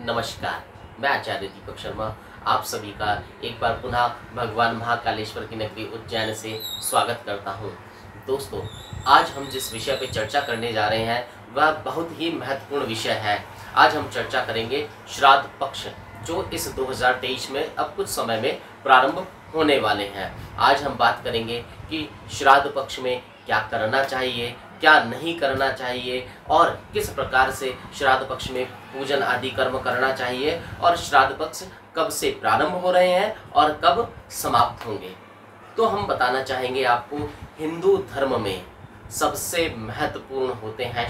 नमस्कार, मैं आचार्य दीपक शर्मा आप सभी का एक बार पुनः भगवान महाकालेश्वर की नगरी उज्जैन से स्वागत करता हूं। दोस्तों, आज हम जिस विषय पर चर्चा करने जा रहे हैं वह बहुत ही महत्वपूर्ण विषय है। आज हम चर्चा करेंगे श्राद्ध पक्ष, जो इस 2023 में अब कुछ समय में प्रारंभ होने वाले हैं। आज हम बात करेंगे कि श्राद्ध पक्ष में क्या करना चाहिए, क्या नहीं करना चाहिए और किस प्रकार से श्राद्ध पक्ष में पूजन आदि कर्म करना चाहिए और श्राद्ध पक्ष कब से प्रारंभ हो रहे हैं और कब समाप्त होंगे। तो हम बताना चाहेंगे आपको, हिंदू धर्म में सबसे महत्वपूर्ण होते हैं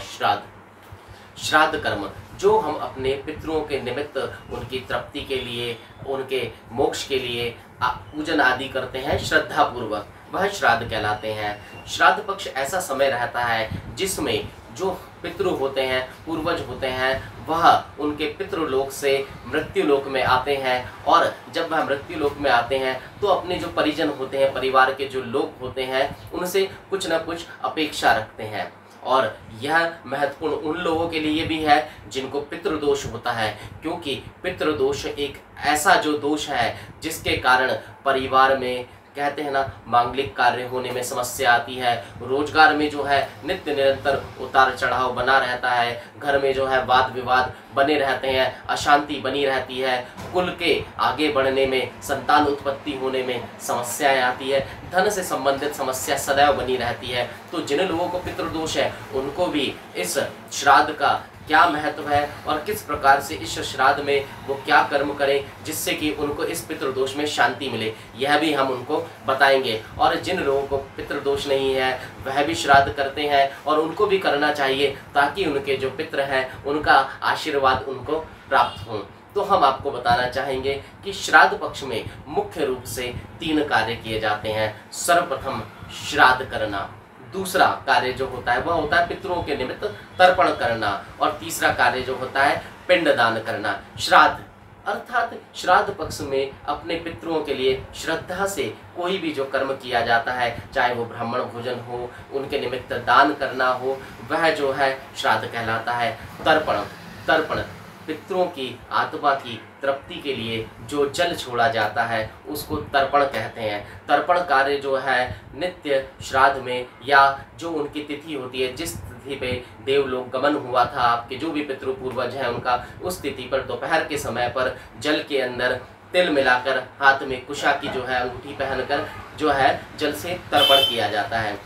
श्राद्ध कर्म, जो हम अपने पितरों के निमित्त उनकी तृप्ति के लिए, उनके मोक्ष के लिए पूजन आदि करते हैं श्रद्धा पूर्वक, वह श्राद्ध कहलाते हैं। श्राद्ध पक्ष ऐसा समय रहता है जिसमें जो पितृ होते हैं, पूर्वज होते हैं, वह उनके पितृलोक से मृत्युलोक में आते हैं और जब वह मृत्युलोक में आते हैं तो अपने जो परिजन होते हैं, परिवार के जो लोग होते हैं, उनसे कुछ न कुछ अपेक्षा रखते हैं। और यह महत्वपूर्ण उन लोगों के लिए भी है जिनको पितृदोष होता है, क्योंकि पितृदोष एक ऐसा जो दोष है जिसके कारण परिवार में कहते हैं ना, मांगलिक कार्य होने में समस्या आती है, रोजगार में जो है नित्य निरंतर उतार चढ़ाव बना रहता है, घर में जो है वाद विवाद बने रहते हैं, अशांति बनी रहती है, कुल के आगे बढ़ने में, संतान उत्पत्ति होने में समस्याएं आती है, धन से संबंधित समस्या सदैव बनी रहती है। तो जिन लोगों को पितृदोष है उनको भी इस श्राद्ध का क्या महत्व है और किस प्रकार से इस श्राद्ध में वो क्या कर्म करें जिससे कि उनको इस पितृदोष में शांति मिले, यह भी हम उनको बताएंगे। और जिन लोगों को पितृदोष नहीं है वह भी श्राद्ध करते हैं और उनको भी करना चाहिए, ताकि उनके जो पितृ हैं उनका आशीर्वाद उनको प्राप्त हो। तो हम आपको बताना चाहेंगे कि श्राद्ध पक्ष में मुख्य रूप से 3 कार्य किए जाते हैं। सर्वप्रथम श्राद्ध करना, दूसरा कार्य जो होता है वह होता है पितरों के निमित्त तर्पण करना, और तीसरा कार्य जो होता है पिंडदान करना। श्राद्ध अर्थात श्राद्ध पक्ष में अपने पितरों के लिए श्रद्धा से कोई भी जो कर्म किया जाता है, चाहे वो ब्राह्मण भोजन हो, उनके निमित्त दान करना हो, वह जो है श्राद्ध कहलाता है। तर्पण पितरों की आत्मा की तृप्ति के लिए जो जल छोड़ा जाता है उसको तर्पण कहते हैं। तर्पण कार्य जो है नित्य श्राद्ध में, या जो उनकी तिथि होती है, जिस तिथि पे देवलोक गमन हुआ था आपके जो भी पितृ पूर्वज हैं उनका, उस तिथि पर दोपहर के समय पर जल के अंदर तिल मिलाकर, हाथ में कुशा की जो है अंगूठी पहनकर जो है जल से तर्पण किया जाता है।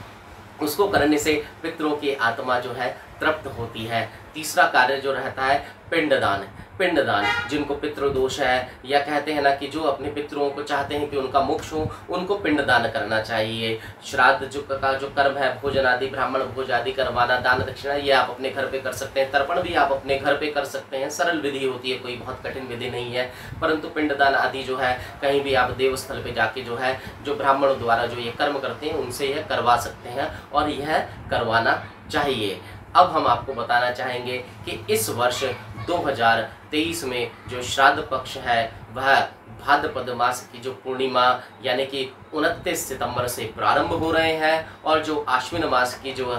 उसको करने से पितरों की आत्मा जो है तृप्त होती है। तीसरा कार्य जो रहता है पिंडदान, जिनको पितृदोष है, या कहते हैं ना कि जो अपने पितरों को चाहते हैं कि उनका मोक्ष हो, उनको पिंडदान करना चाहिए। श्राद्ध का जो कर्म है, भोजन आदि, ब्राह्मण भोज आदि करवाना, दान दक्षिणा, ये आप अपने घर पे कर सकते हैं। तर्पण भी आप अपने घर पे कर सकते हैं, सरल विधि होती है, कोई बहुत कठिन विधि नहीं है। परंतु पिंडदान आदि जो है कहीं भी आप देवस्थल पे जाके जो है जो ब्राह्मणों द्वारा जो ये कर्म करते हैं उनसे यह करवा सकते हैं और यह करवाना चाहिए। अब हम आपको बताना चाहेंगे कि इस वर्ष 2023 में जो श्राद्ध पक्ष है वह भाद्रपद मास की जो पूर्णिमा यानी कि 29 सितंबर से प्रारंभ हो रहे हैं और जो आश्विन मास की जो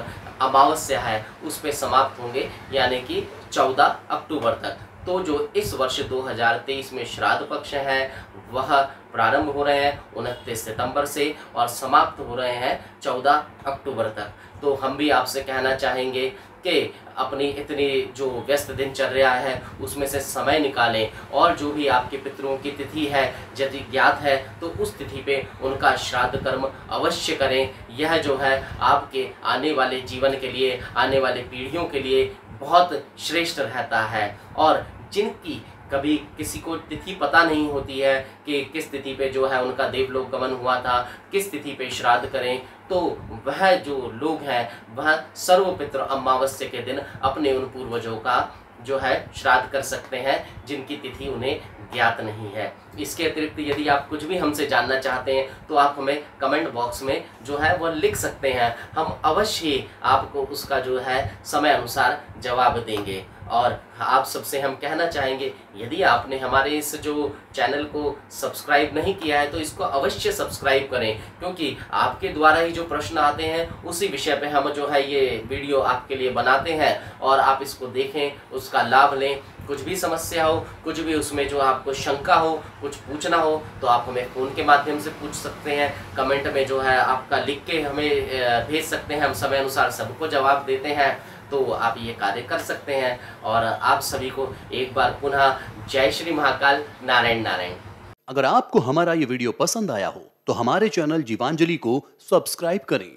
अमावस्या है उस पे समाप्त होंगे, यानी कि 14 अक्टूबर तक। तो जो इस वर्ष 2023 में श्राद्ध पक्ष है वह प्रारंभ हो रहे हैं 29 सितंबर से और समाप्त हो रहे हैं 14 अक्टूबर तक। तो हम भी आपसे कहना चाहेंगे कि अपनी इतनी जो व्यस्त दिनचर्या है उसमें से समय निकालें और जो भी आपके पितरों की तिथि है यदि ज्ञात है तो उस तिथि पे उनका श्राद्ध कर्म अवश्य करें। यह जो है आपके आने वाले जीवन के लिए, आने वाले पीढ़ियों के लिए बहुत श्रेष्ठ रहता है। और जिनकी कभी किसी को तिथि पता नहीं होती है कि किस तिथि पे जो है उनका देवलोक गमन हुआ था, किस तिथि पे श्राद्ध करें, तो वह जो लोग हैं वह सर्वपितृ अमावस्या के दिन अपने उन पूर्वजों का जो है श्राद्ध कर सकते हैं जिनकी तिथि उन्हें ज्ञात नहीं है। इसके अतिरिक्त यदि आप कुछ भी हमसे जानना चाहते हैं तो आप हमें कमेंट बॉक्स में जो है वह लिख सकते हैं, हम अवश्य आपको उसका जो है समय अनुसार जवाब देंगे। और आप सबसे हम कहना चाहेंगे, यदि आपने हमारे इस जो चैनल को सब्सक्राइब नहीं किया है तो इसको अवश्य सब्सक्राइब करें, क्योंकि आपके द्वारा ही जो प्रश्न आते हैं उसी विषय पे हम जो है ये वीडियो आपके लिए बनाते हैं और आप इसको देखें, उसका लाभ लें कुछ भी समस्या हो, कुछ भी उसमें जो आपको शंका हो, कुछ पूछना हो तो आप हमें फ़ोन के माध्यम से पूछ सकते हैं, कमेंट में जो है आपका लिख के हमें भेज सकते हैं, हम समय अनुसार सबको जवाब देते हैं। तो आप ये कार्य कर सकते हैं और आप सभी को एक बार पुनः जय श्री महाकाल, नारायण नारायण। अगर आपको हमारा ये वीडियो पसंद आया हो तो हमारे चैनल जीवांजलि को सब्सक्राइब करें